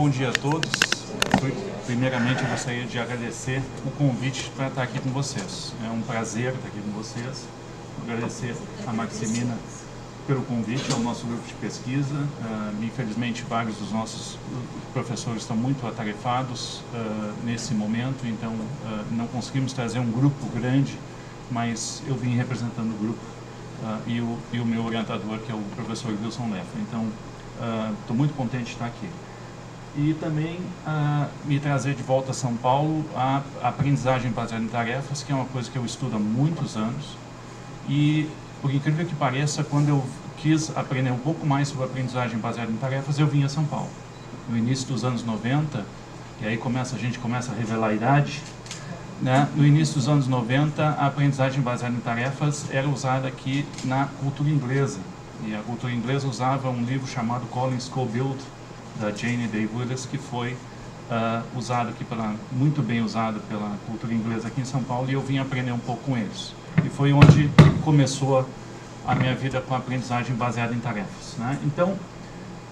bom dia a todos. Primeiramente, eu gostaria de agradecer o convite para estar aqui com vocês. É um prazer estar aqui com vocês. Agradecer a Maximina pelo convite ao nosso grupo de pesquisa. Infelizmente, vários dos nossos professores estão muito atarefados nesse momento, então não conseguimos trazer um grupo grande, mas eu vim representando o grupo e o meu orientador, que é o professor Wilson Leffer. Então, estou muito contente de estar aqui. E também me trazer de volta a São Paulo a aprendizagem baseada em tarefas, que é uma coisa que eu estudo há muitos anos. E, por incrível que pareça, quando eu quis aprender um pouco mais sobre aprendizagem baseada em tarefas, eu vim a São Paulo. No início dos anos 90, e aí a gente começa a revelar a idade, né? No início dos anos 90, a aprendizagem baseada em tarefas era usada aqui na cultura inglesa. E a cultura inglesa usava um livro chamado Collins Schofield, da Jane Day-Willis, que foi usado aqui muito bem usado pela cultura inglesa aqui em São Paulo, e eu vim aprender um pouco com eles. E foi onde começou a minha vida com a aprendizagem baseada em tarefas, né? Então,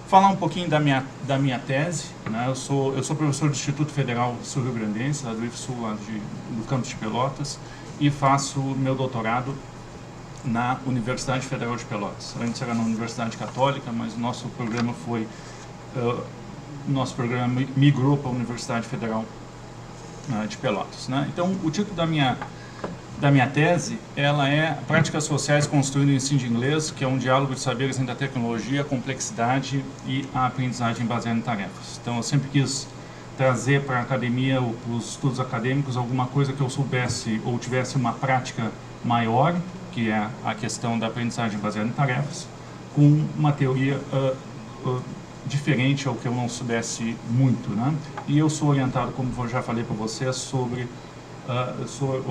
falar um pouquinho da minha tese, né? Eu sou professor do Instituto Federal Sul-Rio-Grandense, lá do IFSU, lá do campus de Pelotas, e faço meu doutorado na Universidade Federal de Pelotas. Antes era na Universidade Católica, mas o nosso programa migrou para a Universidade Federal de Pelotas, né? Então, o título da minha tese, ela é Práticas Sociais Construindo o Ensino de Inglês, que é um diálogo de saberes entre a tecnologia, a complexidade e a aprendizagem baseada em tarefas. Então, eu sempre quis trazer para a academia, ou para os estudos acadêmicos, alguma coisa que eu soubesse ou tivesse uma prática maior, que é a questão da aprendizagem baseada em tarefas, com uma teoria diferente ao que eu não soubesse muito, né? E eu sou orientado, como eu já falei para vocês, sou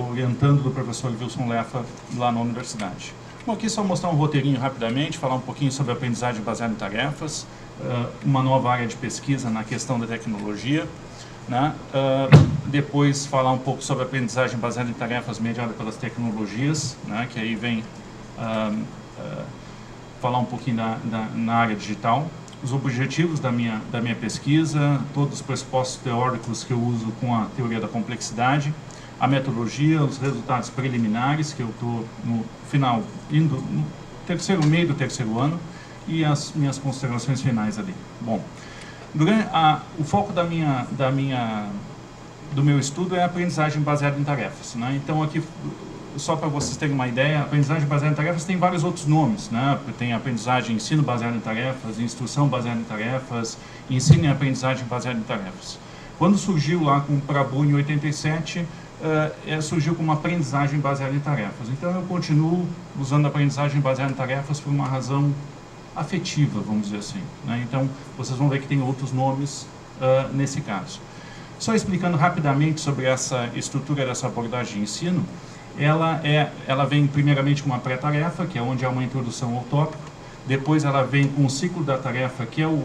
orientando do professor Wilson Leffer lá na universidade. Bom, aqui só mostrar um roteirinho rapidamente, falar um pouquinho sobre aprendizagem baseada em tarefas, uma nova área de pesquisa na questão da tecnologia, né? Depois falar um pouco sobre aprendizagem baseada em tarefas mediada pelas tecnologias, né? Que aí vem falar um pouquinho na área digital, os objetivos da minha pesquisa, todos os pressupostos teóricos que eu uso com a teoria da complexidade, a metodologia, os resultados preliminares, que eu estou no final, indo no meio do terceiro ano, e as minhas considerações finais ali. Bom, o foco do meu estudo é a aprendizagem baseada em tarefas, né? Então, aqui, só para vocês terem uma ideia, a aprendizagem baseada em tarefas tem vários outros nomes, né? Tem a aprendizagem ensino baseado em tarefas, instrução baseada em tarefas, ensino e aprendizagem baseada em tarefas. Quando surgiu lá com o Prabhu em 87, surgiu como aprendizagem baseada em tarefas. Então, eu continuo usando a aprendizagem baseada em tarefas por uma razão afetiva, vamos dizer assim, né? Então, vocês vão ver que tem outros nomes nesse caso. Só explicando rapidamente sobre essa estrutura dessa abordagem de ensino, ela vem primeiramente com uma pré-tarefa, que é onde há uma introdução ao tópico. Depois ela vem com o ciclo da tarefa, que é o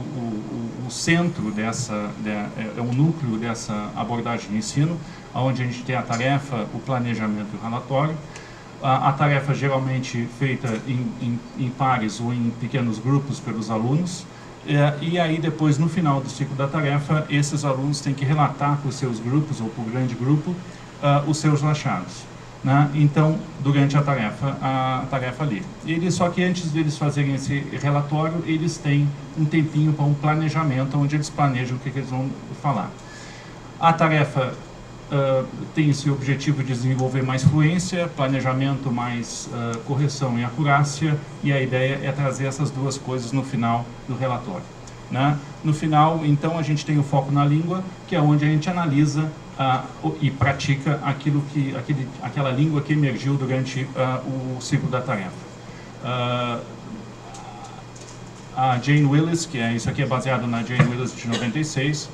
centro é o núcleo dessa abordagem de ensino, onde a gente tem a tarefa, o planejamento e o relatório. A tarefa geralmente feita em pares ou em pequenos grupos pelos alunos. E aí depois, no final do ciclo da tarefa, esses alunos têm que relatar para os seus grupos ou para o grande grupo os seus achados, né? Então, durante a tarefa ali. Só que antes de eles fazerem esse relatório, eles têm um tempinho para um planejamento, onde eles planejam o que eles vão falar. A tarefa tem esse objetivo de desenvolver mais fluência, planejamento mais correção e acurácia, e a ideia é trazer essas duas coisas no final do relatório, né? No final, então, a gente tem o foco na língua, que é onde a gente analisa e pratica aquela língua que emergiu durante o ciclo da tarefa. A Jane Willis, isso aqui é baseado na Jane Willis de 96,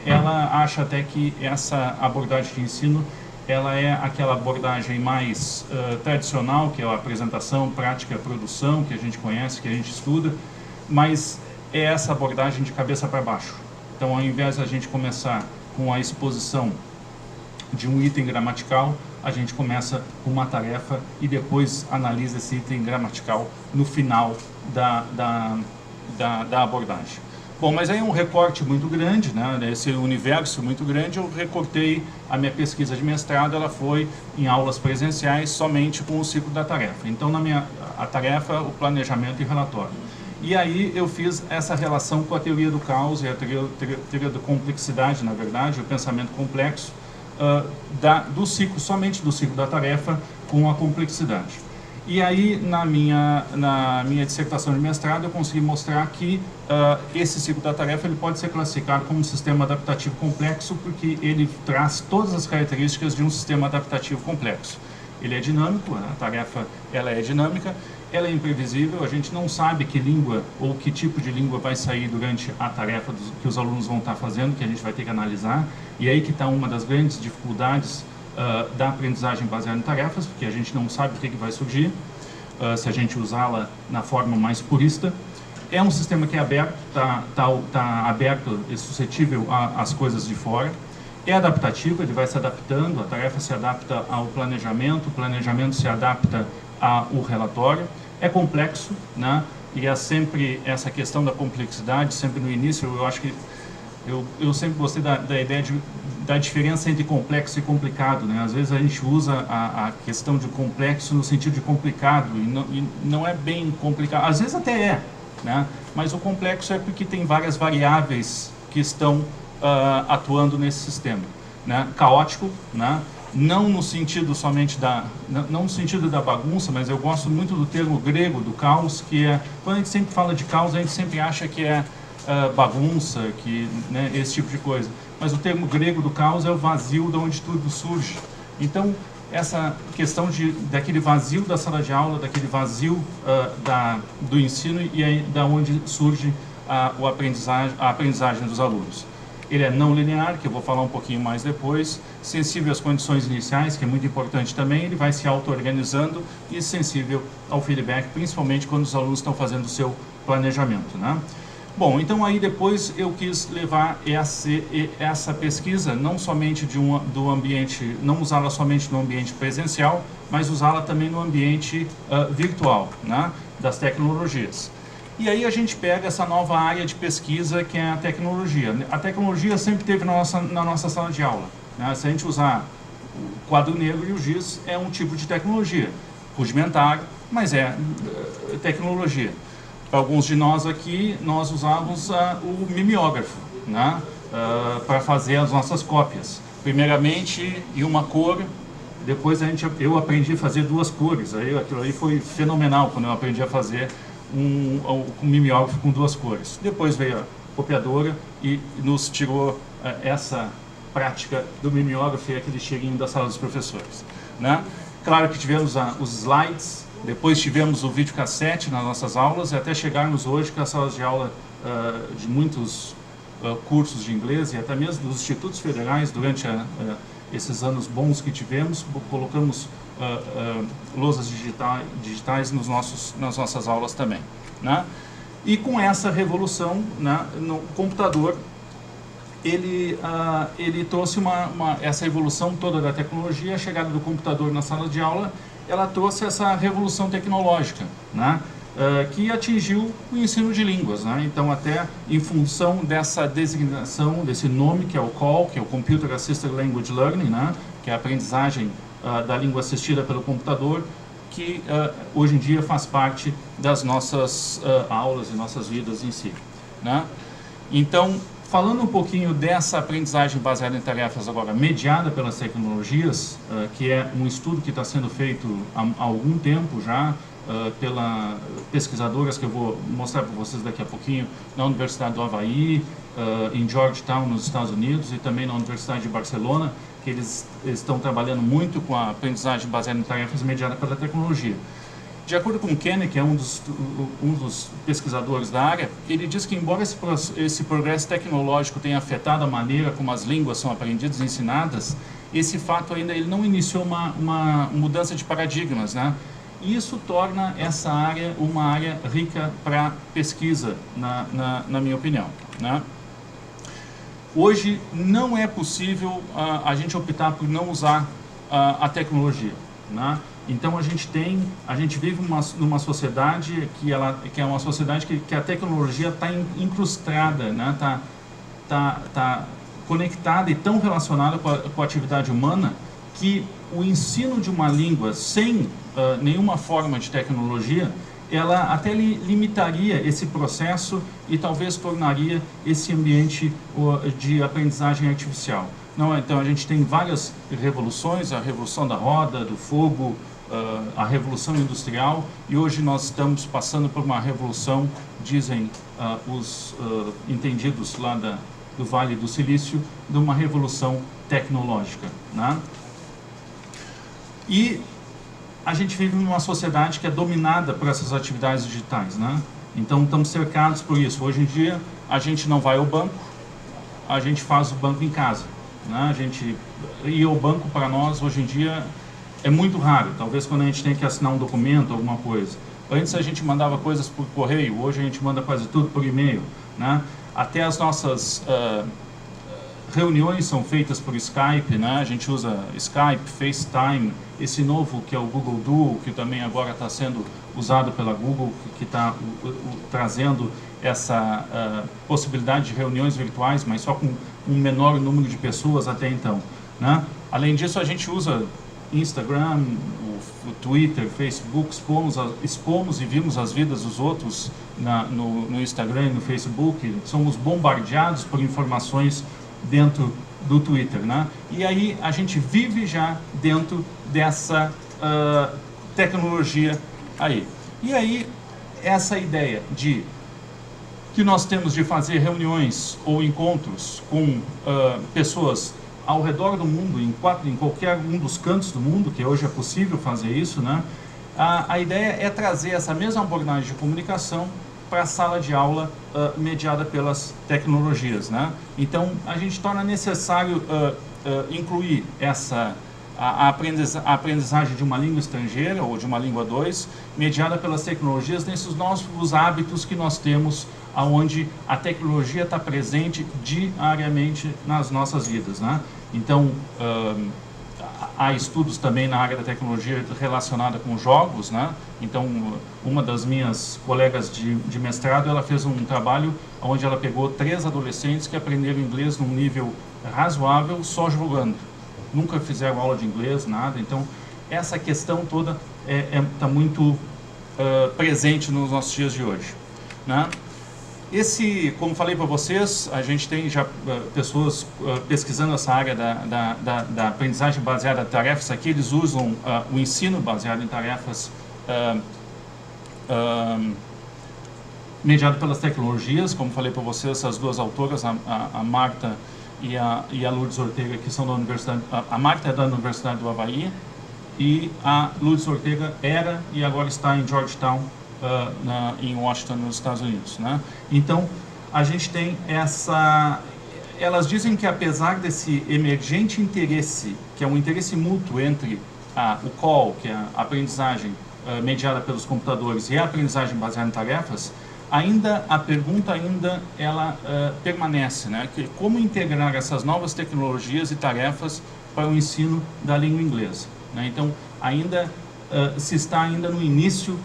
ela acha até que essa abordagem de ensino, ela é aquela abordagem mais tradicional, que é a apresentação, prática, produção, que a gente conhece, que a gente estuda, mas é essa abordagem de cabeça para baixo. Então, ao invés de a gente começar com a exposição de um item gramatical, a gente começa com uma tarefa e depois analisa esse item gramatical no final da abordagem. Bom, mas aí é um recorte muito grande, né? Esse universo muito grande, eu recortei a minha pesquisa de mestrado, ela foi em aulas presenciais somente com o ciclo da tarefa. Então, a tarefa, o planejamento e relatório. E aí eu fiz essa relação com a teoria do caos e a teoria da complexidade, na verdade, o pensamento complexo, somente do ciclo da tarefa com a complexidade. E aí, na minha dissertação de mestrado, eu consegui mostrar que esse ciclo da tarefa ele pode ser classificado como um sistema adaptativo complexo, porque ele traz todas as características de um sistema adaptativo complexo. Ele é dinâmico, a tarefa ela é dinâmica, ela é imprevisível, a gente não sabe que língua ou que tipo de língua vai sair durante a tarefa que os alunos vão estar fazendo, que a gente vai ter que analisar, e aí que está uma das grandes dificuldades da aprendizagem baseada em tarefas, porque a gente não sabe o que vai surgir se a gente usá-la na forma mais purista. É um sistema que é aberto, tá aberto e suscetível às coisas de fora. É adaptativo, ele vai se adaptando, a tarefa se adapta ao planejamento, o planejamento se adapta ao relatório. É complexo, né? E é sempre essa questão da complexidade, sempre no início, eu acho que eu sempre gostei da ideia da diferença entre complexo e complicado, né? Às vezes a gente usa a questão de complexo no sentido de complicado e não é bem complicado, às vezes até é, né? Mas o complexo é porque tem várias variáveis que estão atuando nesse sistema, né? Caótico, né? Não no sentido somente não no sentido da bagunça, mas eu gosto muito do termo grego do caos, que é, quando a gente sempre fala de caos, a gente sempre acha que é bagunça, né, esse tipo de coisa. Mas o termo grego do caos é o vazio de onde tudo surge. Então, essa questão daquele vazio da sala de aula, daquele vazio do ensino e aí da onde surge a aprendizagem dos alunos. Ele é não linear, que eu vou falar um pouquinho mais depois, sensível às condições iniciais, que é muito importante também, ele vai se auto-organizando e sensível ao feedback, principalmente quando os alunos estão fazendo o seu planejamento, né? Bom, então aí depois eu quis levar essa pesquisa, não somente do ambiente, não usá-la somente no ambiente presencial, mas usá-la também no ambiente virtual, né, das tecnologias. E aí a gente pega essa nova área de pesquisa que é a tecnologia. A tecnologia sempre teve na nossa sala de aula, né? Se a gente usar o quadro negro e o giz, é um tipo de tecnologia, rudimentar, mas é tecnologia. Alguns de nós aqui, nós usávamos o mimeógrafo, né, para fazer as nossas cópias. Primeiramente, em uma cor, depois eu aprendi a fazer duas cores. Aquilo aí foi fenomenal quando eu aprendi a fazer um mimeógrafo com duas cores. Depois veio a copiadora e nos tirou essa prática do mimeógrafo e aquele cheirinho da sala dos professores, né? Claro que tivemos os slides. Depois tivemos o videocassete nas nossas aulas e até chegarmos hoje com as salas de aula de muitos cursos de inglês e até mesmo dos institutos federais, durante esses anos bons que tivemos, colocamos lousas digitais nas nossas aulas também, né? E com essa revolução, né, no computador, ele trouxe essa evolução toda da tecnologia, a chegada do computador na sala de aula, ela trouxe essa revolução tecnológica, né, que atingiu o ensino de línguas, né? Então, até em função dessa designação, desse nome que é o CALL, que é o Computer Assisted Language Learning, né, que é a aprendizagem da língua assistida pelo computador, que hoje em dia faz parte das nossas aulas e nossas vidas em si, né? Então, falando um pouquinho dessa aprendizagem baseada em tarefas agora, mediada pelas tecnologias, que é um estudo que está sendo feito há algum tempo já, pela pesquisadoras que eu vou mostrar para vocês daqui a pouquinho, na Universidade do Havaí, em Georgetown, nos Estados Unidos, e também na Universidade de Barcelona, que eles estão trabalhando muito com a aprendizagem baseada em tarefas mediada pela tecnologia. De acordo com o Kenny, que é um dos pesquisadores da área, ele diz que, embora esse progresso tecnológico tenha afetado a maneira como as línguas são aprendidas e ensinadas, esse fato ainda ele não iniciou uma mudança de paradigmas, né? E isso torna essa área uma área rica para pesquisa, na minha opinião, né? Hoje não é possível a gente optar por não usar a tecnologia, né? Então a gente vive numa sociedade que é uma sociedade que a tecnologia está incrustada, né? Tá conectada e tão relacionada com a atividade humana que o ensino de uma língua sem nenhuma forma de tecnologia, ela até limitaria esse processo e talvez tornaria esse ambiente de aprendizagem artificial. Não, então a gente tem várias revoluções, a revolução da roda, do fogo, a revolução industrial, e hoje nós estamos passando por uma revolução, dizem os entendidos lá do Vale do Silício, de uma revolução tecnológica, né? E a gente vive numa sociedade que é dominada por essas atividades digitais, né? Então estamos cercados por isso. Hoje em dia a gente não vai ao banco, a gente faz o banco em casa, né? A gente ir ao banco para nós hoje em dia é muito raro, talvez quando a gente tem que assinar um documento, alguma coisa. Antes a gente mandava coisas por correio, hoje a gente manda quase tudo por e-mail, né? Até as nossas reuniões são feitas por Skype, né? A gente usa Skype, FaceTime, esse novo que é o Google Duo, que também agora está sendo usado pela Google, que está trazendo essa possibilidade de reuniões virtuais, mas só com um menor número de pessoas até então, né? Além disso, a gente usa Instagram, o Twitter, Facebook, expomos e vimos as vidas dos outros no Instagram e no Facebook, somos bombardeados por informações dentro do Twitter, né? E aí a gente vive já dentro dessa tecnologia aí. E aí essa ideia de que nós temos de fazer reuniões ou encontros com pessoas ao redor do mundo, em qualquer um dos cantos do mundo, que hoje é possível fazer isso, né? A ideia é trazer essa mesma abordagem de comunicação para a sala de aula mediada pelas tecnologias, né? Então, a gente torna necessário incluir a aprendizagem de uma língua estrangeira ou de uma língua 2, mediada pelas tecnologias, nesses novos hábitos que nós temos, onde a tecnologia está presente diariamente nas nossas vidas, né? Então, há estudos também na área da tecnologia relacionada com jogos, né? Então, uma das minhas colegas de mestrado, ela fez um trabalho onde ela pegou 3 adolescentes que aprenderam inglês num nível razoável só jogando. Nunca fizeram aula de inglês, nada. Então, essa questão toda está muito presente nos nossos dias de hoje, né? Como falei para vocês, a gente tem já pessoas pesquisando essa área da aprendizagem baseada em tarefas. Aqui eles usam o ensino baseado em tarefas mediado pelas tecnologias. Como falei para vocês, as duas autoras, a Marta e a Lourdes Ortega, que são da Universidade... A Marta é da Universidade do Havaí e a Lourdes Ortega era e agora está em Georgetown, em Washington, nos Estados Unidos, né? Então, a gente tem elas dizem que apesar desse emergente interesse, que é um interesse mútuo entre o COL, que é a aprendizagem mediada pelos computadores, e a aprendizagem baseada em tarefas, a pergunta ela permanece, né? Que como integrar essas novas tecnologias e tarefas para o ensino da língua inglesa, né? Então, se está ainda no início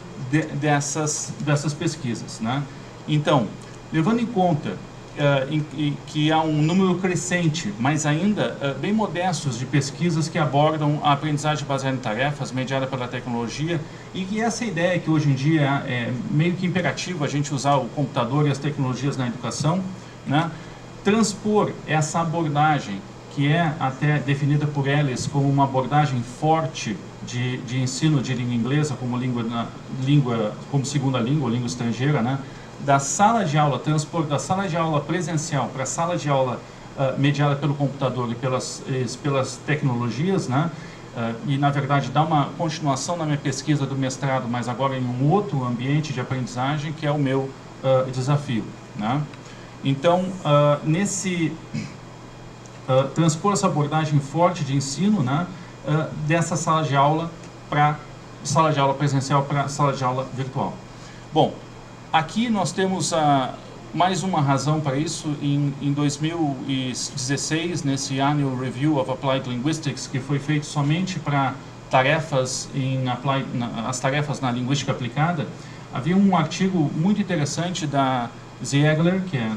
dessas pesquisas, né? Então, levando em conta que há um número crescente, mas ainda bem modestos, de pesquisas que abordam a aprendizagem baseada em tarefas, mediada pela tecnologia, e que essa ideia que hoje em dia é meio que imperativo a gente usar o computador e as tecnologias na educação, né? Transpor essa abordagem, que é até definida por Ellis como uma abordagem forte de ensino de língua inglesa como segunda língua, ou língua estrangeira, né? Da sala de aula, transpor da sala de aula presencial para a sala de aula mediada pelo computador e pelas tecnologias, né? E, na verdade, dar uma continuação na minha pesquisa do mestrado, mas agora em um outro ambiente de aprendizagem, que é o meu desafio, né? Então, transpor essa abordagem forte de ensino, né? Dessa sala de aula para sala de aula presencial para sala de aula virtual. Bom, aqui nós temos mais uma razão para isso. Em 2016, nesse Annual Review of Applied Linguistics, que foi feito somente para tarefas as tarefas na linguística aplicada, havia um artigo muito interessante da Ziegler, que é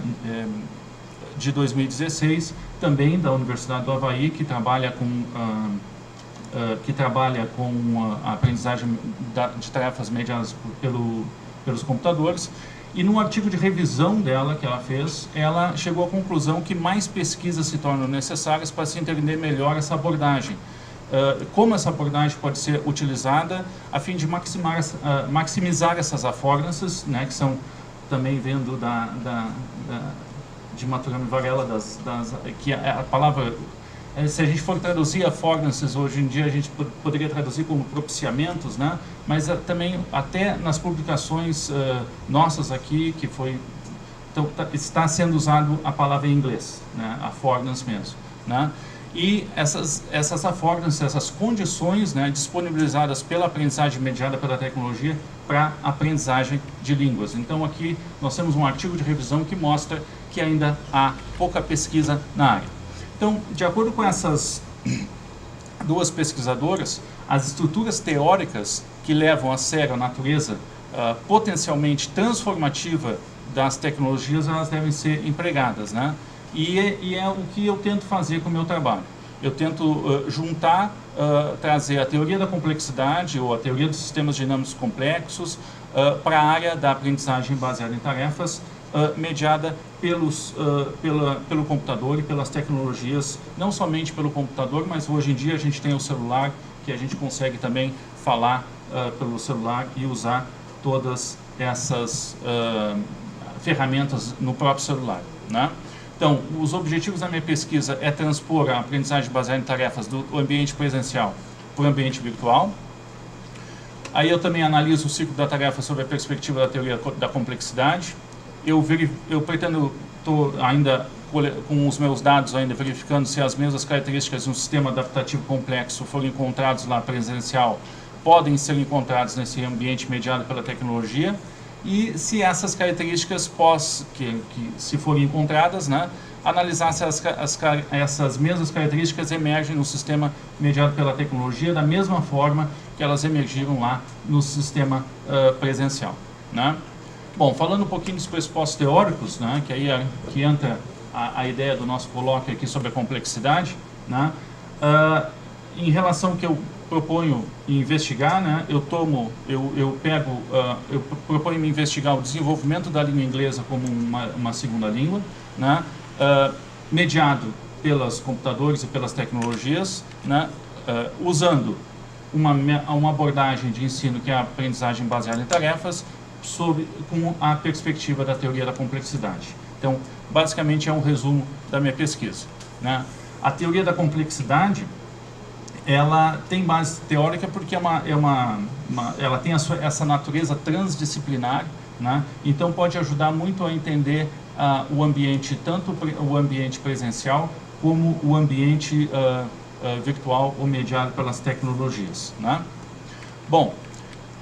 de 2016, também da Universidade do Havaí, que trabalha com a aprendizagem de tarefas mediadas pelos computadores. E no artigo de revisão dela, que ela fez, ela chegou à conclusão que mais pesquisas se tornam necessárias para se entender melhor essa abordagem. Como essa abordagem pode ser utilizada a fim de maximizar essas affordances, né, que são também vendo de Maturana e Varela, que a palavra, se a gente for traduzir affordances, hoje em dia a gente poderia traduzir como propiciamentos, né? Mas também até nas publicações nossas aqui, que foi, então, está sendo usado a palavra em inglês, né? Affordance mesmo, né? E essas affordances, essas condições, né, disponibilizadas pela aprendizagem mediada pela tecnologia para aprendizagem de línguas. Então aqui nós temos um artigo de revisão que mostra que ainda há pouca pesquisa na área. Então, de acordo com essas duas pesquisadoras, as estruturas teóricas que levam a sério a natureza potencialmente transformativa das tecnologias, elas devem ser empregadas, né? E é o que eu tento fazer com o meu trabalho. Eu tento juntar, trazer a teoria da complexidade ou a teoria dos sistemas dinâmicos complexos para a área da aprendizagem baseada em tarefas, mediada pelo computador e pelas tecnologias, não somente pelo computador, mas hoje em dia a gente tem o celular, que a gente consegue também falar pelo celular e usar todas essas ferramentas no próprio celular, né? Então, os objetivos da minha pesquisa é transpor a aprendizagem baseada em tarefas do ambiente presencial para o ambiente virtual. Aí eu também analiso o ciclo da tarefa sob a perspectiva da teoria da complexidade. Eu pretendo, estou ainda com os meus dados ainda verificando se as mesmas características de um sistema adaptativo complexo foram encontrados lá presencial, podem ser encontrados nesse ambiente mediado pela tecnologia. E se essas características, se forem encontradas, né, analisar se essas mesmas características emergem no sistema mediado pela tecnologia da mesma forma que elas emergiram lá no sistema presencial, né? Bom, falando um pouquinho dos pressupostos teóricos, né, que aí que entra a ideia do nosso colóquio aqui sobre a complexidade, né, em relação ao que eu proponho investigar, né, eu proponho me investigar o desenvolvimento da língua inglesa como uma segunda língua, né, mediado pelos computadores e pelas tecnologias, né, usando uma abordagem de ensino que é a aprendizagem baseada em tarefas, com a perspectiva da teoria da complexidade. Então, basicamente é um resumo da minha pesquisa, né. A teoria da complexidade, ela tem base teórica porque ela tem essa natureza transdisciplinar, né? Então pode ajudar muito a entender o ambiente, tanto o ambiente presencial como o ambiente virtual ou mediado pelas tecnologias, né? Bom,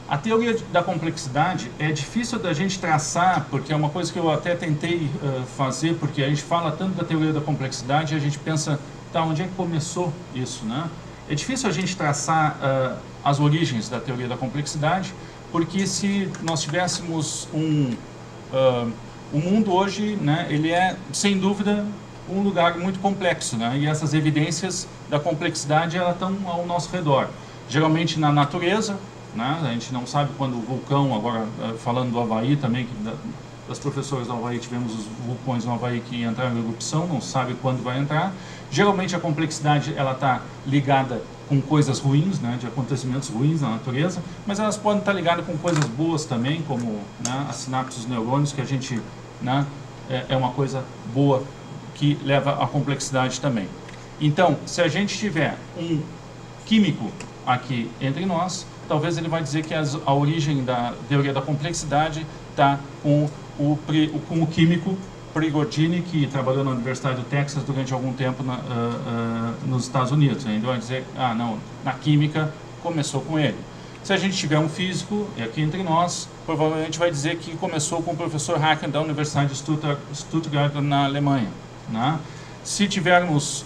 a teoria da complexidade é difícil da gente traçar, porque é uma coisa que eu até tentei fazer, porque a gente fala tanto da teoria da complexidade e a gente pensa, tá, onde é que começou isso, né? É difícil a gente traçar as origens da teoria da complexidade, porque se nós tivéssemos o mundo hoje, né, ele é, sem dúvida, um lugar muito complexo, né, e essas evidências da complexidade elas estão ao nosso redor. Geralmente na natureza, né, a gente não sabe quando o vulcão, agora falando do Havaí também, das professoras do Havaí, tivemos os vulcões no Havaí que entraram em erupção, não sabe quando vai entrar. Geralmente a complexidade ela está ligada com coisas ruins, né, de acontecimentos ruins na natureza, mas elas podem estar ligadas com coisas boas também, como, né, as sinapses dos neurônios, que a gente, né, é uma coisa boa que leva à complexidade também. Então, se a gente tiver um químico aqui entre nós, talvez ele vai dizer que a origem da teoria da complexidade está com o químico Prigogine, que trabalhou na Universidade do Texas durante algum tempo nos Estados Unidos. Ele vai dizer, não, na química começou com ele. Se a gente tiver um físico, e aqui entre nós, provavelmente vai dizer que começou com o professor Haken da Universidade de Stuttgart, na Alemanha, né? Se tivermos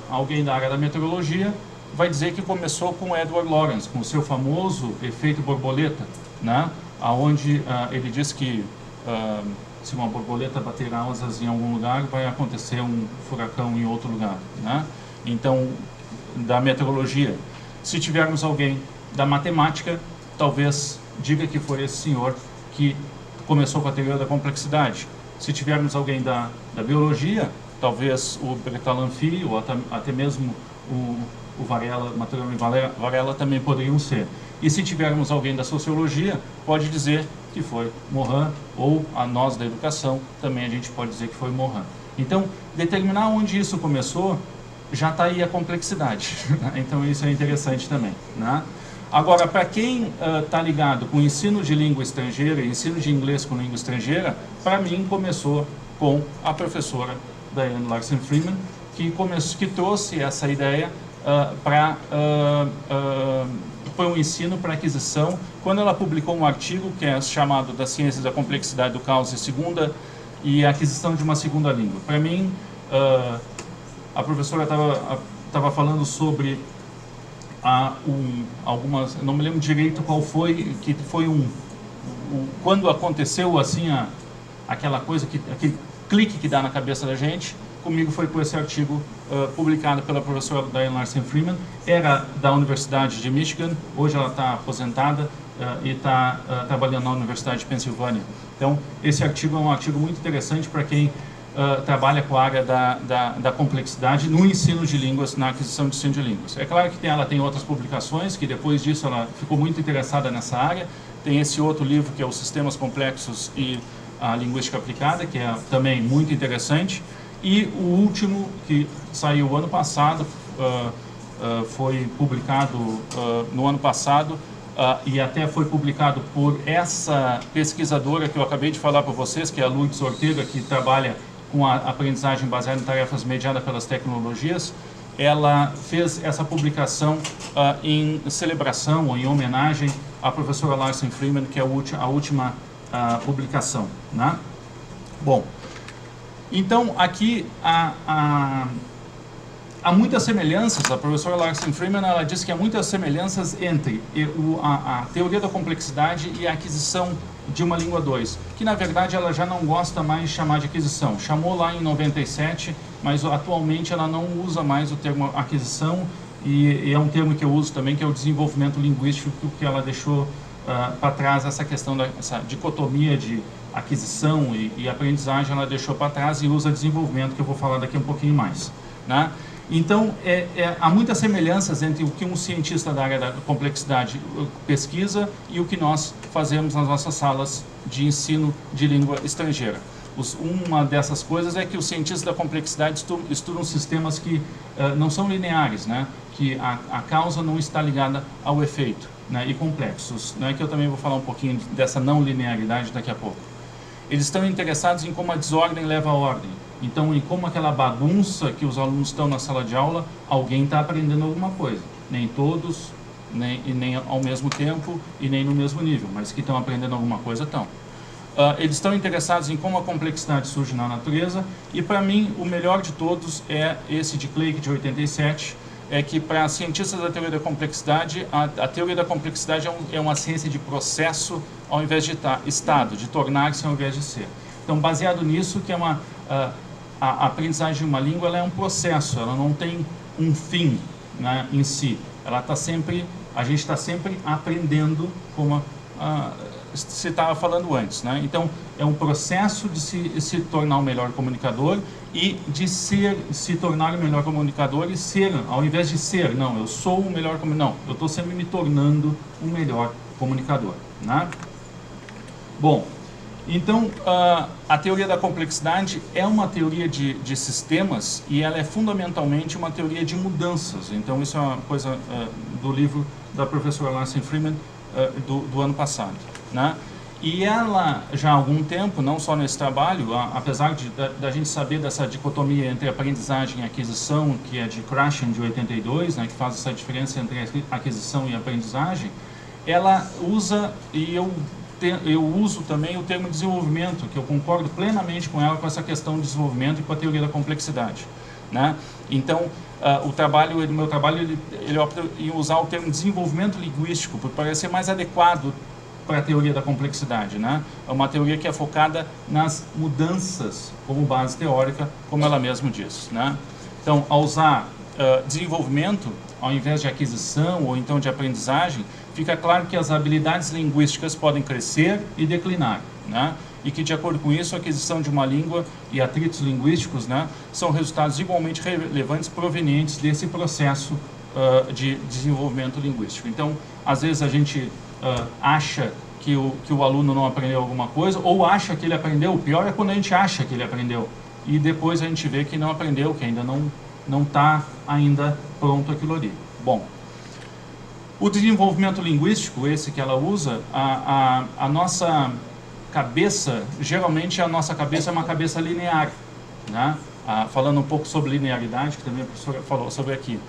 alguém da área da meteorologia, vai dizer que começou com Edward Lorenz, com o seu famoso efeito borboleta, né? Onde ele diz que se uma borboleta bater asas em algum lugar, vai acontecer um furacão em outro lugar, né? Então, da meteorologia. Se tivermos alguém da matemática, talvez diga que foi esse senhor que começou com a teoria da complexidade. Se tivermos alguém da biologia, talvez o Bertalanffy ou até mesmo o Varela, Maturana e Varela também poderiam ser. E se tivermos alguém da sociologia, pode dizer que foi Morin, ou a nós da educação, também a gente pode dizer que foi Morin. Então, determinar onde isso começou, já está aí a complexidade. Então, isso é interessante também, né? Agora, para quem está ligado com o ensino de língua estrangeira, ensino de inglês com língua estrangeira, para mim começou com a professora Diane Larsen Freeman, que trouxe essa ideia para o ensino, para aquisição, quando ela publicou um artigo que é chamado Das Ciências da Complexidade do Caos e a aquisição de uma segunda língua. Para mim, a professora estava falando sobre algumas, não me lembro direito qual foi, que foi quando aconteceu assim aquela coisa, aquele clique que dá na cabeça da gente. Comigo foi por esse artigo publicado pela professora Diane Larsen Freeman. Era da Universidade de Michigan, hoje ela está aposentada e está trabalhando na Universidade de Pensilvânia. Então, esse artigo é um artigo muito interessante para quem trabalha com a área da complexidade no ensino de línguas, na aquisição de ensino de línguas. É claro que ela tem outras publicações, que depois disso ela ficou muito interessada nessa área. Tem esse outro livro que é Os Sistemas Complexos e a Linguística Aplicada, que é também muito interessante. E o último, que saiu ano passado, foi publicado no ano passado, e até foi publicado por essa pesquisadora que eu acabei de falar para vocês, que é a Lourdes Ortega, que trabalha com a aprendizagem baseada em tarefas mediada pelas tecnologias. Ela fez essa publicação em celebração ou em homenagem à professora Larsen Freeman, que é a última publicação, né? Bom, então aqui há muitas semelhanças. A professora Larsen Freeman, ela diz que há muitas semelhanças entre a teoria da complexidade e a aquisição de uma língua 2, que na verdade ela já não gosta mais de chamar de aquisição. Chamou lá em 97, mas atualmente ela não usa mais o termo aquisição, e é um termo que eu uso também, que é o desenvolvimento linguístico, que ela deixou para trás essa questão dessa dicotomia de aquisição e aprendizagem, ela deixou para trás e usa desenvolvimento, que eu vou falar daqui um pouquinho mais, né? Então, há muitas semelhanças entre o que um cientista da área da complexidade pesquisa e o que nós fazemos nas nossas salas de ensino de língua estrangeira. Uma dessas coisas é que os cientistas da complexidade estudam sistemas que não são lineares, né? Que a causa não está ligada ao efeito, né? E complexos, né? Que eu também vou falar um pouquinho dessa não linearidade daqui a pouco. Eles estão interessados em como a desordem leva à ordem. Então, em como aquela bagunça que os alunos estão na sala de aula, alguém está aprendendo alguma coisa. Nem todos, nem ao mesmo tempo e nem no mesmo nível, mas que estão aprendendo alguma coisa estão. Eles estão interessados em como a complexidade surge na natureza, e para mim o melhor de todos é esse de Cleake, de 87, é que para cientistas da teoria da complexidade, a teoria da complexidade é uma ciência de processo ao invés de estado, de tornar-se ao invés de ser. Então, baseado nisso, que é a aprendizagem de uma língua, ela é um processo, ela não tem um fim, né, em si. A gente está sempre aprendendo, como se estava falando antes, né? Então, é um processo de se tornar um melhor comunicador e de se tornar um melhor comunicador e ser, ao invés de ser, não, eu sou o melhor comunicador, não, eu estou sempre me tornando um melhor comunicador, né? Bom, então, a teoria da complexidade é uma teoria de sistemas, e ela é fundamentalmente uma teoria de mudanças. Então, isso é uma coisa do livro da professora Larsen Freeman do ano passado, né? E ela, já há algum tempo, não só nesse trabalho, apesar da gente saber dessa dicotomia entre aprendizagem e aquisição, que é de Krashen, de 82, né, que faz essa diferença entre aquisição e aprendizagem, ela usa, e eu uso também o termo desenvolvimento, que eu concordo plenamente com ela, com essa questão de desenvolvimento e com a teoria da complexidade. né? Então, o meu trabalho, ele opta em usar o termo desenvolvimento linguístico, por parecer mais adequado para a teoria da complexidade, né? É uma teoria que é focada nas mudanças como base teórica, como ela mesma diz, né? Então, ao usar desenvolvimento, ao invés de aquisição ou então de aprendizagem, fica claro que as habilidades linguísticas podem crescer e declinar, né? E que, de acordo com isso, a aquisição de uma língua e atritos linguísticos, né, são resultados igualmente relevantes provenientes desse processo de desenvolvimento linguístico. Então, às vezes a gente acha que o aluno não aprendeu alguma coisa, ou acha que ele aprendeu. O pior é quando a gente acha que ele aprendeu e depois a gente vê que não aprendeu, que ainda não está ainda pronto aquilo ali. Bom, o desenvolvimento linguístico, esse que ela usa, a nossa cabeça, geralmente a nossa cabeça é uma cabeça linear, né? Falando um pouco sobre linearidade, que também a professora falou sobre aqui,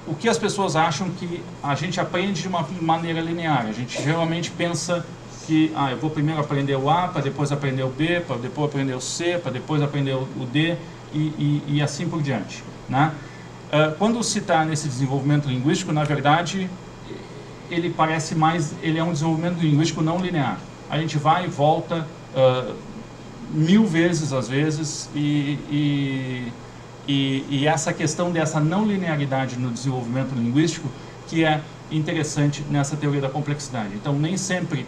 o que as pessoas acham que a gente aprende de uma maneira linear. A gente geralmente pensa que eu vou primeiro aprender o A, para depois aprender o B, para depois aprender o C, para depois aprender o D e assim por diante, né? Quando se está nesse desenvolvimento linguístico, na verdade, ele é um desenvolvimento linguístico não linear. A gente vai e volta 1000 vezes, às vezes, e essa questão dessa não linearidade no desenvolvimento linguístico que é interessante nessa teoria da complexidade. Então, nem sempre,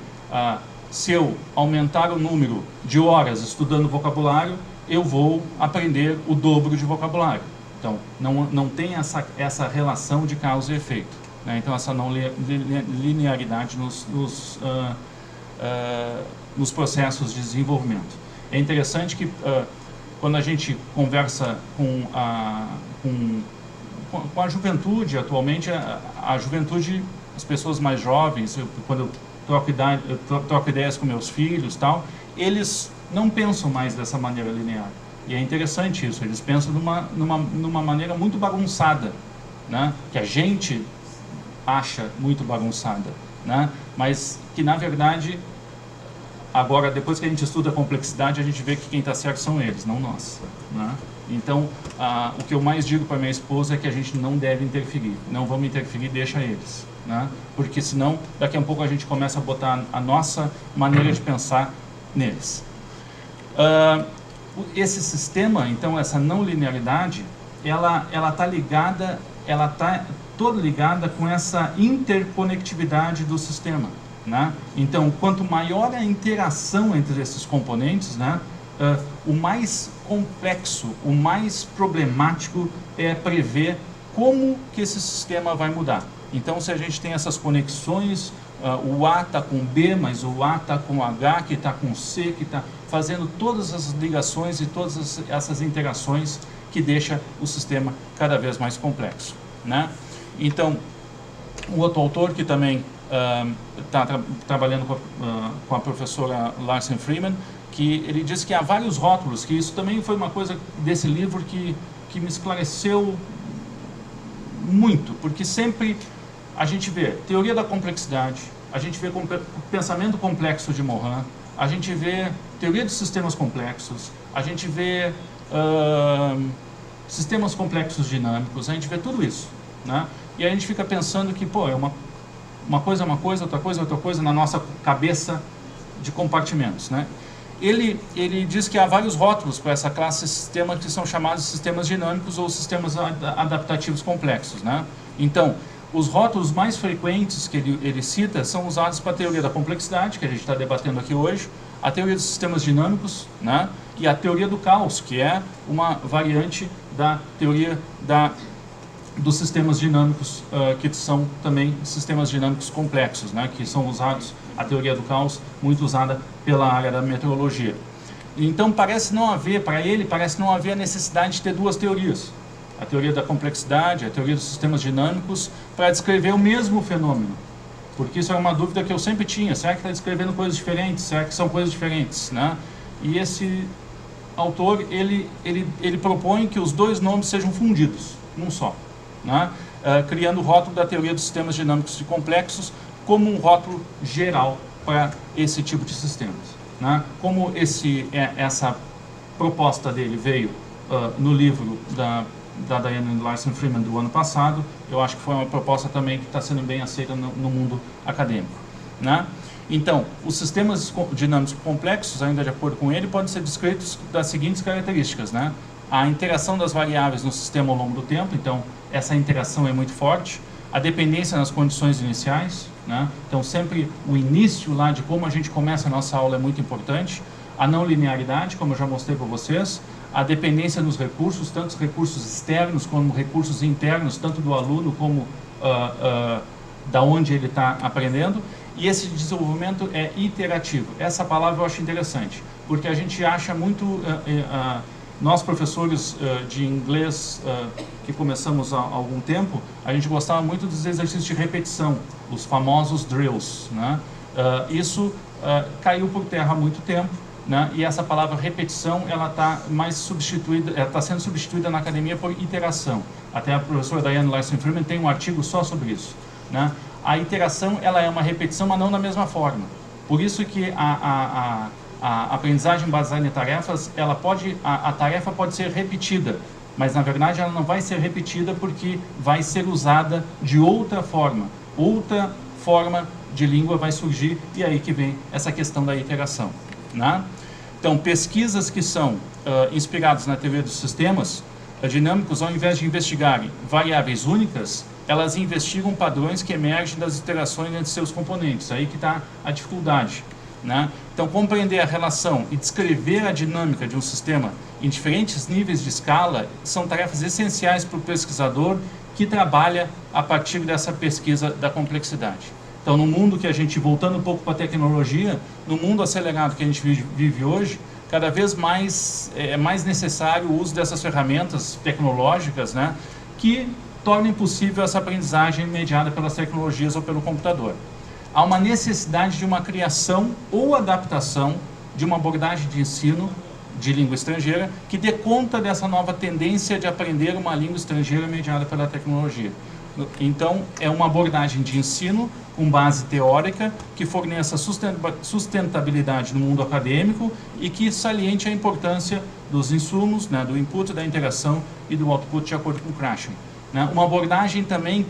se eu aumentar o número de horas estudando vocabulário, eu vou aprender o dobro de vocabulário. Então, não tem essa relação de causa e efeito, né? Então, essa não linearidade nos processos de desenvolvimento. É interessante que quando a gente conversa com a juventude atualmente, a juventude, as pessoas mais jovens, quando eu troco ideias com meus filhos, tal, eles não pensam mais dessa maneira linear. E é interessante isso, eles pensam numa maneira muito bagunçada, né? Que a gente acha muito bagunçada, né? Mas que, na verdade, agora, depois que a gente estuda a complexidade, a gente vê que quem está certo são eles, não nós, né? Então, o que eu mais digo para minha esposa é que a gente não deve interferir. Não vamos interferir, deixa eles, né? Porque senão, daqui a pouco a gente começa a botar a nossa maneira de pensar neles. Esse sistema, então, essa não linearidade, ela está ligada, ela está toda ligada com essa interconectividade do sistema, né? Então, quanto maior a interação entre esses componentes, né, o mais complexo, o mais problemático é prever como que esse sistema vai mudar. Então, se a gente tem essas conexões, o A está com B, mas o A está com H, que está com C, que está fazendo todas as ligações e todas essas interações que deixa o sistema cada vez mais complexo, né? Então, um outro autor que também está trabalhando com a professora Larsen Freeman, que ele diz que há vários rótulos, que isso também foi uma coisa desse livro que me esclareceu muito, porque sempre a gente vê teoria da complexidade, a gente vê pensamento complexo de Morin, a gente vê teoria dos sistemas complexos, a gente vê sistemas complexos dinâmicos, a gente vê tudo isso, né? E a gente fica pensando que, pô, uma coisa é uma coisa, outra coisa é outra coisa na nossa cabeça de compartimentos, né? Ele diz que há vários rótulos para essa classe de sistemas que são chamados de sistemas dinâmicos ou sistemas adaptativos complexos, né? Então, os rótulos mais frequentes que ele cita são usados para a teoria da complexidade, que a gente está debatendo aqui hoje, a teoria dos sistemas dinâmicos, né? E a teoria do caos, que é uma variante da teoria dos sistemas dinâmicos, que são também sistemas dinâmicos complexos, né? Que são usados, a teoria do caos, muito usada pela área da meteorologia. Então, parece não haver a necessidade de ter duas teorias. A teoria da complexidade, a teoria dos sistemas dinâmicos, para descrever o mesmo fenômeno. Porque isso é uma dúvida que eu sempre tinha. Será que está descrevendo coisas diferentes? Será que são coisas diferentes, né? E esse autor, ele propõe que os dois nomes sejam fundidos num só, né? Criando o rótulo da teoria dos sistemas dinâmicos e complexos como um rótulo geral para esse tipo de sistemas, né? Como essa proposta dele veio no livro da Diane Larsen Freeman do ano passado. Eu acho que foi uma proposta também que está sendo bem aceita no mundo acadêmico, né? Então, os sistemas dinâmicos complexos, ainda de acordo com ele, podem ser descritos das seguintes características, né? A interação das variáveis no sistema ao longo do tempo, então essa interação é muito forte. A dependência nas condições iniciais, né? Então sempre o início lá de como a gente começa a nossa aula é muito importante. A não linearidade, como eu já mostrei para vocês. A dependência nos recursos, tanto os recursos externos como recursos internos, tanto do aluno como da onde ele está aprendendo. E esse desenvolvimento é iterativo. Essa palavra eu acho interessante, porque a gente acha muito... nós, professores de inglês que começamos há algum tempo, a gente gostava muito dos exercícios de repetição, os famosos drills, né? Isso caiu por terra há muito tempo, né? E essa palavra repetição, ela está sendo substituída na academia por iteração. Até a professora Diane Larsen Freeman tem um artigo só sobre isso, né? A iteração, ela é uma repetição, mas não da mesma forma. Por isso que a aprendizagem baseada em tarefas, a tarefa pode ser repetida, mas na verdade ela não vai ser repetida porque vai ser usada de outra forma de língua vai surgir, e aí que vem essa questão da iteração, né? Então, pesquisas que são inspiradas na teoria dos sistemas dinâmicos, ao invés de investigarem variáveis únicas, elas investigam padrões que emergem das interações entre seus componentes. Aí que está a dificuldade, né? Então, compreender a relação e descrever a dinâmica de um sistema em diferentes níveis de escala são tarefas essenciais para o pesquisador que trabalha a partir dessa pesquisa da complexidade. Então, no mundo que a gente, voltando um pouco para a tecnologia, no mundo acelerado que a gente vive hoje, cada vez mais é mais necessário o uso dessas ferramentas tecnológicas, né, que tornem possível essa aprendizagem mediada pelas tecnologias ou pelo computador. Há uma necessidade de uma criação ou adaptação de uma abordagem de ensino de língua estrangeira que dê conta dessa nova tendência de aprender uma língua estrangeira mediada pela tecnologia. Então, é uma abordagem de ensino com base teórica que forneça sustentabilidade no mundo acadêmico e que saliente a importância dos insumos, né, do input, da interação e do output de acordo com o Krashen. Né? Uma abordagem também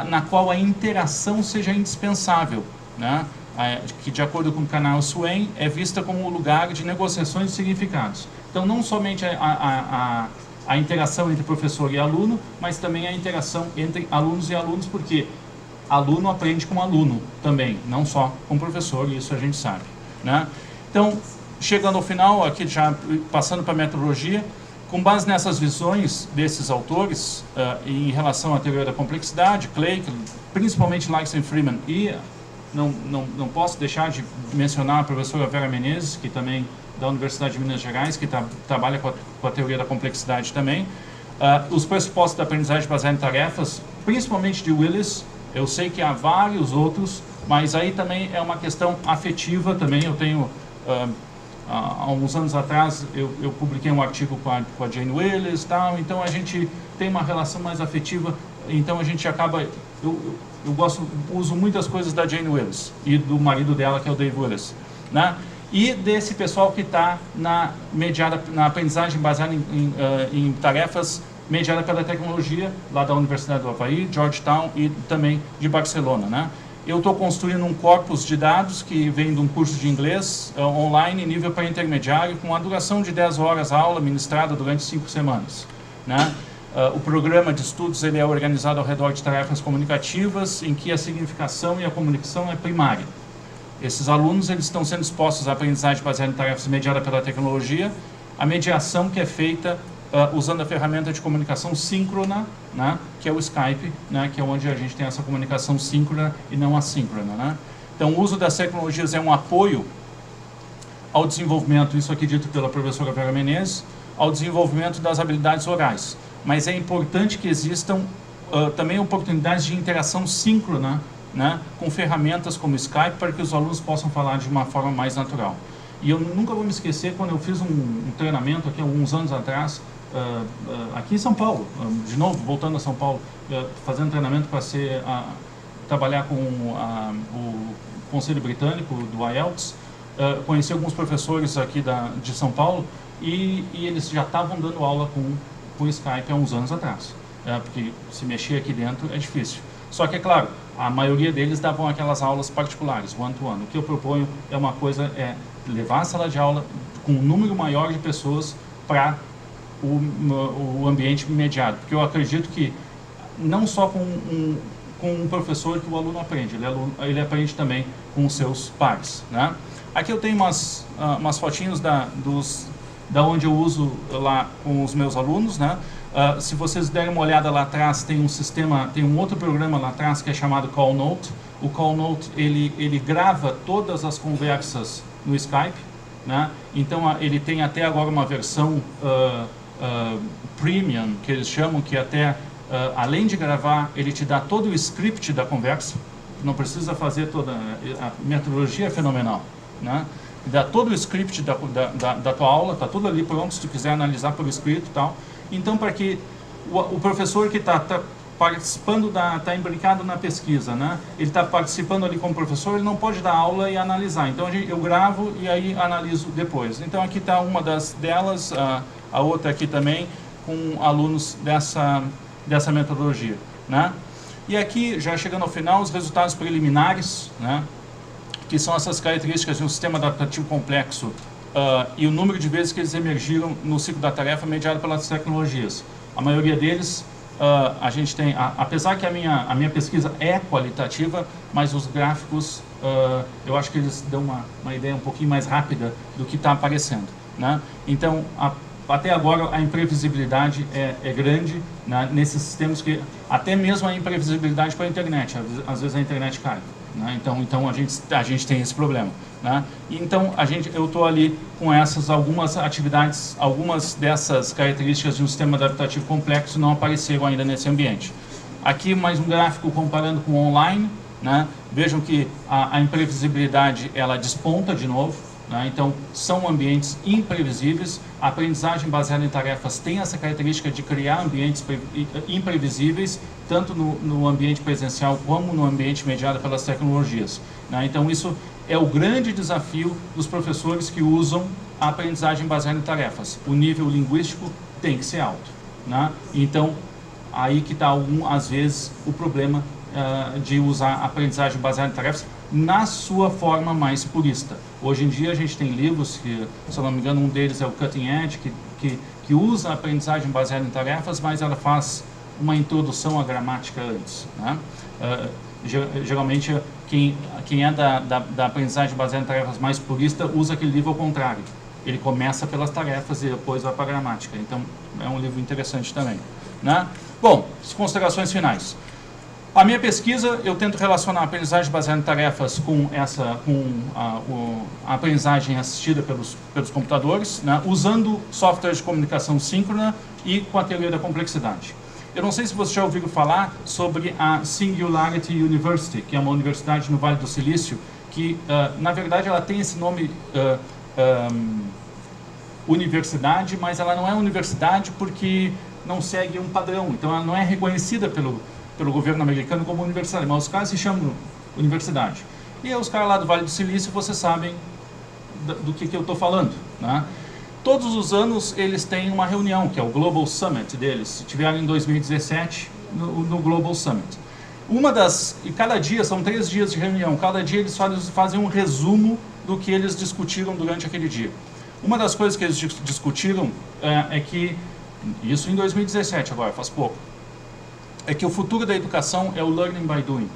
na qual a interação seja indispensável, né? Que, de acordo com o canal Swain, é vista como um lugar de negociações de significados. Então, não somente a interação entre professor e aluno, mas também a interação entre alunos e alunos, porque aluno aprende com aluno também, não só com professor, e isso a gente sabe, né? Então, chegando ao final, aqui já passando para a metodologia, com base nessas visões desses autores, em relação à teoria da complexidade, Clay, principalmente Larsen Freeman, e não posso deixar de mencionar a professora Vera Menezes, que também da Universidade de Minas Gerais, que trabalha com a teoria da complexidade também. Os pressupostos da aprendizagem baseada em tarefas, principalmente de Willis. Eu sei que há vários outros, mas aí também é uma questão afetiva também. Eu tenho, há uns anos atrás, eu publiquei um artigo com a Jane Willis e tal, então a gente tem uma relação mais afetiva, então a gente acaba... Eu uso muitas coisas da Jane Willis e do marido dela, que é o Dave Willis, né? E desse pessoal que está na aprendizagem baseada em tarefas mediada pela tecnologia, lá da Universidade do Havaí, Georgetown e também de Barcelona, né? Eu estou construindo um corpus de dados que vem de um curso de inglês online, nível para intermediário, com a duração de 10 horas a aula, ministrada durante 5 semanas, né? O programa de estudos ele é organizado ao redor de tarefas comunicativas, em que a significação e a comunicação é primária. Esses alunos eles estão sendo expostos à aprendizagem baseada em tarefas mediada pela tecnologia, a mediação que é feita usando a ferramenta de comunicação síncrona, né, que é o Skype, né, que é onde a gente tem essa comunicação síncrona e não assíncrona, né? Então, o uso das tecnologias é um apoio ao desenvolvimento, isso aqui dito pela professora Vera Menezes, ao desenvolvimento das habilidades orais. Mas é importante que existam também oportunidades de interação síncrona, né, com ferramentas como o Skype, para que os alunos possam falar de uma forma mais natural. E eu nunca vou me esquecer quando eu fiz um treinamento aqui alguns anos atrás, aqui em São Paulo, de novo, voltando a São Paulo, fazendo treinamento para trabalhar com o Conselho Britânico do IELTS, conheci alguns professores aqui de São Paulo, e eles já estavam dando aula com o Skype há uns anos atrás, porque se mexer aqui dentro é difícil. Só que, é claro, a maioria deles davam aquelas aulas particulares, one-to-one. O que eu proponho é uma coisa, levar a sala de aula com um número maior de pessoas para o ambiente imediato, porque eu acredito que não só com um professor que o aluno aprende, ele aprende também com os seus pares, né? Aqui eu tenho umas fotinhos da onde eu uso lá com os meus alunos, né? Se vocês derem uma olhada lá atrás, tem um outro programa lá atrás que é chamado Call Note. O Call Note, ele grava todas as conversas no Skype, né? Então ele tem até agora uma versão premium, que eles chamam, que até além de gravar, ele te dá todo o script da conversa, não precisa fazer toda a metodologia, é fenomenal, né? Dá todo o script da tua aula, está tudo ali pronto, se tu quiser analisar por escrito e tal. Então, para que o professor que está participando, está imbricado na pesquisa, né? Ele está participando ali como professor, ele não pode dar aula e analisar. Então, eu gravo e aí analiso depois. Então, aqui está uma delas, a outra aqui também, com alunos dessa metodologia, né? E aqui, já chegando ao final, os resultados preliminares, né? Que são essas características de um sistema adaptativo complexo e o número de vezes que eles emergiram no ciclo da tarefa mediado pelas tecnologias. A maioria deles, a gente tem, apesar que a minha pesquisa é qualitativa, mas os gráficos, eu acho que eles dão uma ideia um pouquinho mais rápida do que está aparecendo, né? Então, até agora a imprevisibilidade é grande, né, nesses sistemas, que até mesmo a imprevisibilidade para a internet, às vezes a internet cai, né? Então a gente tem esse problema, né? Então eu estou ali com algumas atividades, algumas dessas características de um sistema adaptativo complexo não apareceram ainda nesse ambiente. Aqui mais um gráfico comparando com o online, né? Vejam que a imprevisibilidade ela desponta de novo, né? Então são ambientes imprevisíveis. A aprendizagem baseada em tarefas tem essa característica de criar ambientes imprevisíveis, tanto no ambiente presencial como no ambiente mediado pelas tecnologias, né? Então isso é o grande desafio dos professores que usam a aprendizagem baseada em tarefas. O nível linguístico tem que ser alto, né? Então aí que está às vezes o problema de usar a aprendizagem baseada em tarefas na sua forma mais purista. Hoje em dia a gente tem livros que, se eu não me engano, um deles é o Cutting Edge, que usa a aprendizagem baseada em tarefas, mas ela faz uma introdução à gramática antes, né? Geralmente quem é da aprendizagem baseada em tarefas mais purista usa aquele livro ao contrário. Ele começa pelas tarefas e depois vai para a gramática. Então é um livro interessante também, né? Bom, as considerações finais. A minha pesquisa, eu tento relacionar a aprendizagem baseada em tarefas com a aprendizagem assistida pelos computadores, né, usando softwares de comunicação síncrona e com a teoria da complexidade. Eu não sei se vocês já ouviram falar sobre a Singularity University, que é uma universidade no Vale do Silício, que, na verdade, ela tem esse nome universidade, mas ela não é universidade porque não segue um padrão. Então, ela não é reconhecida pelo governo americano como universidade, mas os caras se chamam universidade. E os caras lá do Vale do Silício, vocês sabem do que eu estou falando, né? Todos os anos eles têm uma reunião, que é o Global Summit deles. Tiveram em 2017 no Global Summit. E cada dia, são 3 dias de reunião, cada dia eles fazem um resumo do que eles discutiram durante aquele dia. Uma das coisas que eles discutiram é que, isso em 2017 agora, faz pouco, é que o futuro da educação é o learning by doing,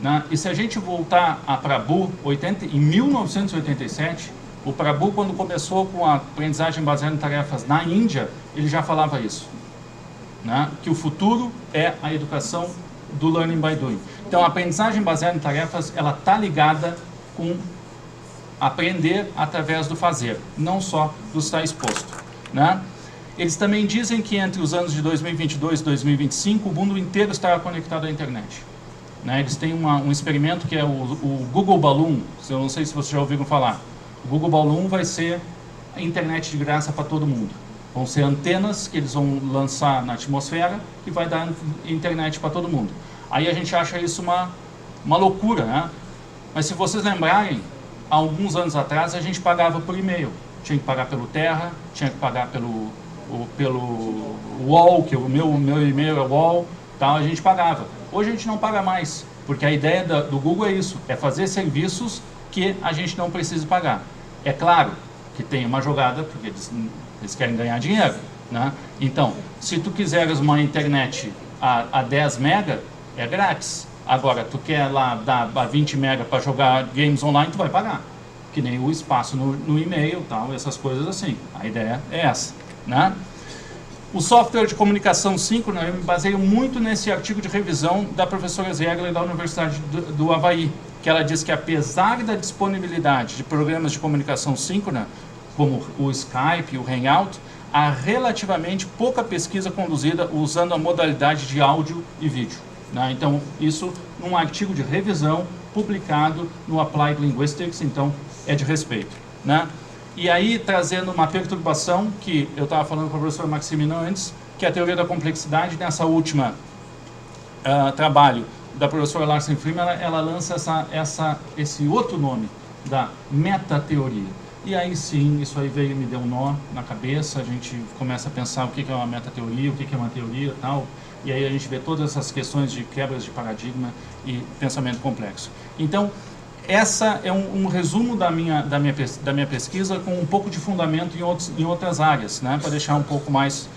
né? E se a gente voltar a Prabhu, em 1987, o Prabhu, quando começou com a aprendizagem baseada em tarefas na Índia, ele já falava isso, né? Que o futuro é a educação do learning by doing. Então, a aprendizagem baseada em tarefas, ela está ligada com aprender através do fazer, não só do estar exposto, né? Eles também dizem que entre os anos de 2022 e 2025, o mundo inteiro estará conectado à internet, né? Eles têm um experimento que é o Google Balloon, eu não sei se vocês já ouviram falar. O Google Balloon vai ser a internet de graça para todo mundo. Vão ser antenas que eles vão lançar na atmosfera e vai dar internet para todo mundo. Aí a gente acha isso uma loucura, né? Mas se vocês lembrarem, há alguns anos atrás a gente pagava por e-mail. tinha que pagar pelo Terra, tinha que pagar pelo UOL, que o meu e-mail é UOL, tal, a gente pagava. Hoje a gente não paga mais, porque a ideia do Google é isso, é fazer serviços que a gente não precisa pagar. É claro que tem uma jogada, porque eles querem ganhar dinheiro, né? Então, se tu quiseres uma internet a 10 mega, é grátis. Agora, tu quer lá dar 20 mega para jogar games online, tu vai pagar. Que nem o espaço no e-mail, tal, essas coisas assim. A ideia é essa, né? O software de comunicação síncrona, eu me baseio muito nesse artigo de revisão da professora Ziegler da Universidade do Havaí, que ela diz que apesar da disponibilidade de programas de comunicação síncrona, como o Skype e o Hangout, há relativamente pouca pesquisa conduzida usando a modalidade de áudio e vídeo, né? Então, isso num artigo de revisão publicado no Applied Linguistics, então é de respeito, né? E aí, trazendo uma perturbação, que eu estava falando com a professora Maximina antes, que é a teoria da complexidade. Nessa última trabalho da professora Larsen Freeman, ela lança esse outro nome, da metateoria. E aí sim, isso aí veio e me deu um nó na cabeça, a gente começa a pensar o que é uma metateoria, o que é uma teoria e tal, e aí a gente vê todas essas questões de quebras de paradigma e pensamento complexo. Então, essa é um resumo da minha pesquisa com um pouco de fundamento em outras áreas, né, para deixar um pouco mais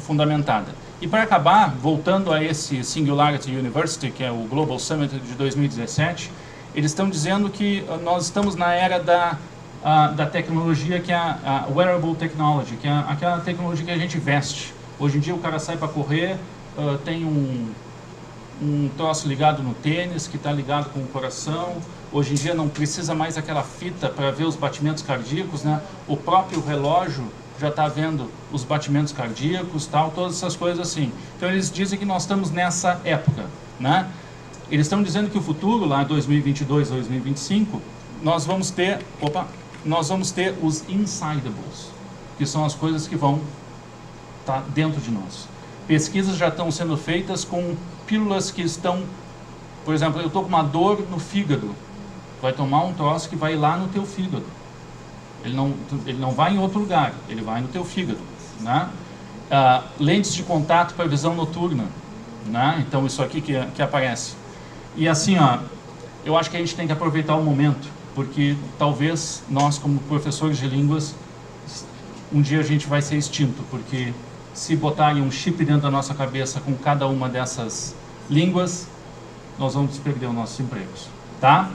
fundamentada. E para acabar, voltando a esse Singularity University, que é o Global Summit de 2017, eles estão dizendo que nós estamos na era da tecnologia, que é a wearable technology, que é aquela tecnologia que a gente veste. Hoje em dia o cara sai para correr, tem um troço ligado no tênis, que está ligado com o coração. Hoje em dia não precisa mais aquela fita para ver os batimentos cardíacos, né? O próprio relógio já está vendo os batimentos cardíacos, tal, todas essas coisas assim. Então eles dizem que nós estamos nessa época, né? Eles estão dizendo que o futuro, lá 2022, 2025, nós vamos ter os insidables, que são as coisas que vão estar dentro de nós. Pesquisas já estão sendo feitas com pílulas que estão, por exemplo, eu estou com uma dor no fígado, vai tomar um troço que vai lá no teu fígado. Ele não vai em outro lugar, ele vai no teu fígado, né? Lentes de contato para visão noturna, né? Então isso aqui que aparece. E assim, ó, eu acho que a gente tem que aproveitar o momento, porque talvez nós, como professores de línguas, um dia a gente vai ser extinto, porque se botarem um chip dentro da nossa cabeça com cada uma dessas línguas, nós vamos perder os nossos empregos, tá?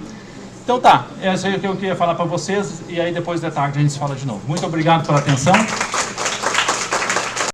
Então tá, essa é o que eu queria falar para vocês, e aí depois da tarde a gente fala de novo. Muito obrigado pela atenção.